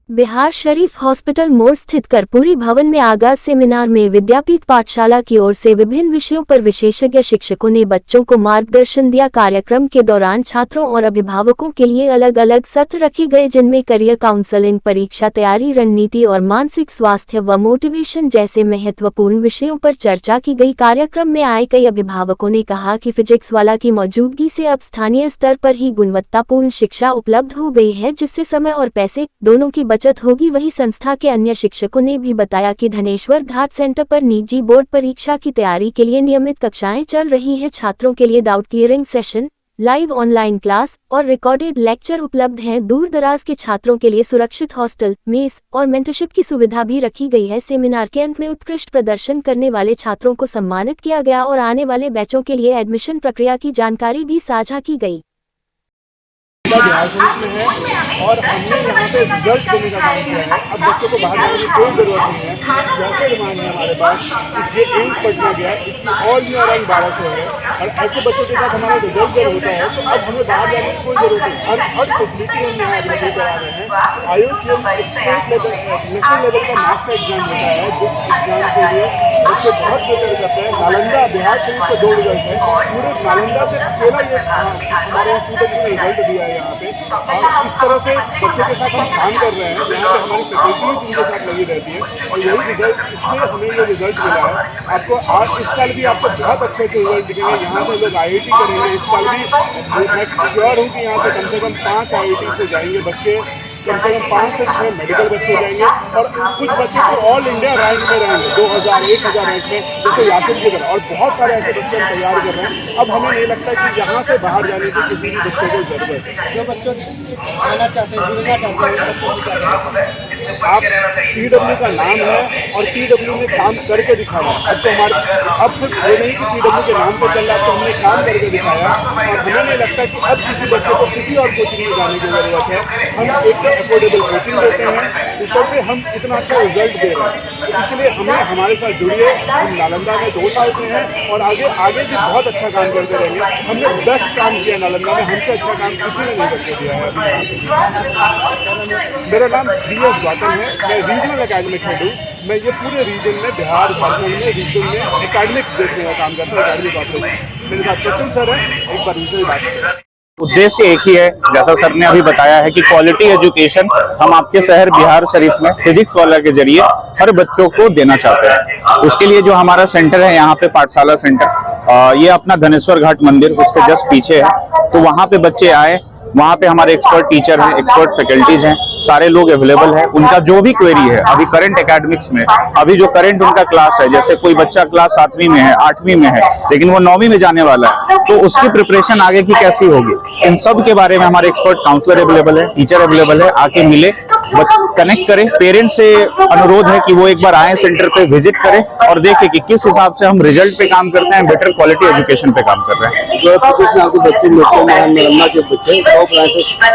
Bihar Sharif hospital मोड़ स्थित कर्पूरी भवन में आगाज सेमिनार में विद्यापीठ पाठशाला की ओर से विभिन्न विषयों पर विशेषज्ञ शिक्षकों ने बच्चों को मार्गदर्शन दिया। कार्यक्रम के दौरान छात्रों और अभिभावकों के लिए अलग अलग सत्र रखे गए, जिनमें करियर काउंसलिंग, परीक्षा तैयारी रणनीति और मानसिक स्वास्थ्य व मोटिवेशन जैसे महत्वपूर्ण विषयों पर चर्चा की गई। कार्यक्रम में आए कई अभिभावकों ने कहा कि फिजिक्स वाला की मौजूदगी से अब स्थानीय स्तर पर ही गुणवत्तापूर्ण शिक्षा उपलब्ध हो गई है, जिससे समय और पैसे दोनों की बचत होगी। वहीं संस्था के अन्य शिक्षकों ने भी बताया कि धनेश्वर घाट सेंटर पर निजी बोर्ड परीक्षा की तैयारी के लिए नियमित कक्षाएं चल रही हैं। छात्रों के लिए doubt clearing session, live online class और रिकॉर्डेड लेक्चर उपलब्ध हैं। दूर दराज के छात्रों के लिए सुरक्षित हॉस्टल, मेस और मेंटरशिप की सुविधा भी रखी गई है। सेमिनार के अंत में उत्कृष्ट प्रदर्शन करने वाले छात्रों को सम्मानित किया गया और आने वाले बैचों के लिए एडमिशन प्रक्रिया की जानकारी भी साझा की गई। बिहार शरीफ में है और हमने यहाँ पे रिजल्ट देने का काम किया है। अब बच्चों को बाहर जाने की कोई ज़रूरत नहीं है। जैसे डिमांड है हमारे पास, ये एम्स पटना गया, इसकी और भी अराउंड 1200 है और ऐसे बच्चों के साथ हमारा रिजल्ट जब होता है तो अब हमें बाहर जाने की कोई ज़रूरत नहीं। हर फैसिलिटी हम यहाँ एडमिट करा रहे हैं। आयुष नेशनल लेवल का मास का एग्जाम होता है, जिस एग्जाम के लिए बच्चे बहुत प्रिपेयर करते हैं। नालंदा बिहार शरीफ के 2 रिजल्ट है, पूरे नालंदा से अकेला ये हमारे स्टूडेंट ने रिजल्ट दिया है यहाँ पे। और इस तरह से बच्चों के साथ हम काम कर रहे हैं, यहाँ पे हमारी फैकल्टीज उनके साथ लगी रहती है और यही रिजल्ट, इससे हमें ये रिजल्ट मिला है। आपको आज इस साल भी आपको बहुत अच्छे रिजल्ट दिखेंगे। यहाँ से लोग IIT करेंगे इस साल भी। मैं श्योर हूँ कि यहाँ से कम 5 IIT से जाएंगे बच्चे, कम से कम 5 से 6 मेडिकल बच्चे जाएंगे और कुछ बच्चे तो ऑल इंडिया रैंक में रहेंगे, 2000-1000 रैंक में, जैसे यासिर की तरह। और बहुत सारे ऐसे बच्चे हम तैयार कर रहे हैं। अब हमें नहीं लगता कि यहाँ से बाहर जाने की किसी भी बच्चे को जरूरत है। जो बच्चों आना चाहते हैं, जुड़ना चाहते हैं, आप PW का नाम है और PW ने काम करके दिखाया। अब तो अब सिर्फ ये नहीं कि PW के नाम पर चल रहा है, तो हमने काम करके दिखाया। और हमें नहीं लगता कि अब किसी बच्चे को किसी और कोचिंग में जाने की जरूरत है। हम एक अफोर्डेबल कोचिंग देते हैं, ऊपर से हम इतना अच्छा रिजल्ट दे रहे हैं। तो इसलिए हमें हमारे साथ जुड़िए। हम नालंदा में 2 साल से हैं और आगे भी बहुत अच्छा काम करते रहेंगे। हमने बेस्ट काम किया नालंदा में, हमसे अच्छा काम किसी ने नहीं करके दिया है अभी। मेरा नाम DS गौतम है, मैं रीजनल एकेडमिक हेड हूँ। मैं ये पूरे रीजन में, बिहार झारखंड में रीजन में एकेडमिक्स देखने का काम करता हूँ, एकेडमिक ऑपरेशन। मेरे साथ प्रत्युल सर है, एक बार उनसे भी बात करें। उद्देश्य एक ही है, जैसा सर ने अभी बताया है कि क्वालिटी एजुकेशन हम आपके शहर बिहार शरीफ में फिजिक्स वाला के जरिए हर बच्चों को देना चाहते हैं। उसके लिए जो हमारा सेंटर है यहाँ पे पाठशाला सेंटर, ये अपना धनेश्वर घाट मंदिर उसके जस्ट पीछे है। तो वहाँ पे बच्चे आए, वहाँ पे हमारे एक्सपर्ट टीचर हैं, एक्सपर्ट फैकल्टीज हैं, सारे लोग अवेलेबल हैं। उनका जो भी क्वेरी है अभी करंट एकेडमिक्स में, अभी जो करंट उनका क्लास है, जैसे कोई बच्चा क्लास 7वीं में है, 8वीं में है, लेकिन वो 9वीं में जाने वाला है, तो उसकी प्रिपरेशन आगे की कैसी होगी, इन सब के बारे में हमारे एक्सपर्ट काउंसलर अवेलेबल है, टीचर अवेलेबल है। आके मिले, कनेक्ट करें। पेरेंट्स से अनुरोध है कि वो एक बार आए, सेंटर पे विजिट करें और देखें कि किस हिसाब से हम रिजल्ट पे काम करते हैं, बेटर क्वालिटी एजुकेशन पे काम कर रहे हैं। जो बच्चे नालंदा के बच्चे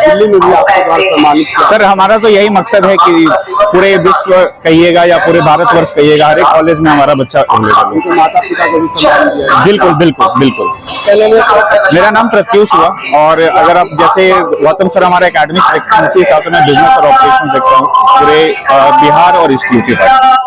दिल्ली में भी आपको सम्मानित। सर हमारा तो यही मकसद है कि पूरे विश्व कहिएगा या पूरे भारतवर्ष कहिएगा, हर एक कॉलेज में हमारा बच्चा अवेलेबल है। माता पिता को भी सम्मान दिया है। बिल्कुल बिल्कुल बिल्कुल। मेरा नाम प्रत्युष हुआ और अगर आप जैसे गौतम सर हमारा एकेडमिक्स देखते हैं, उसी हिसाब से मैं बिजनेस और ऑपरेशन देखता हूँ पूरे बिहार और ईस्ट यूपी पर।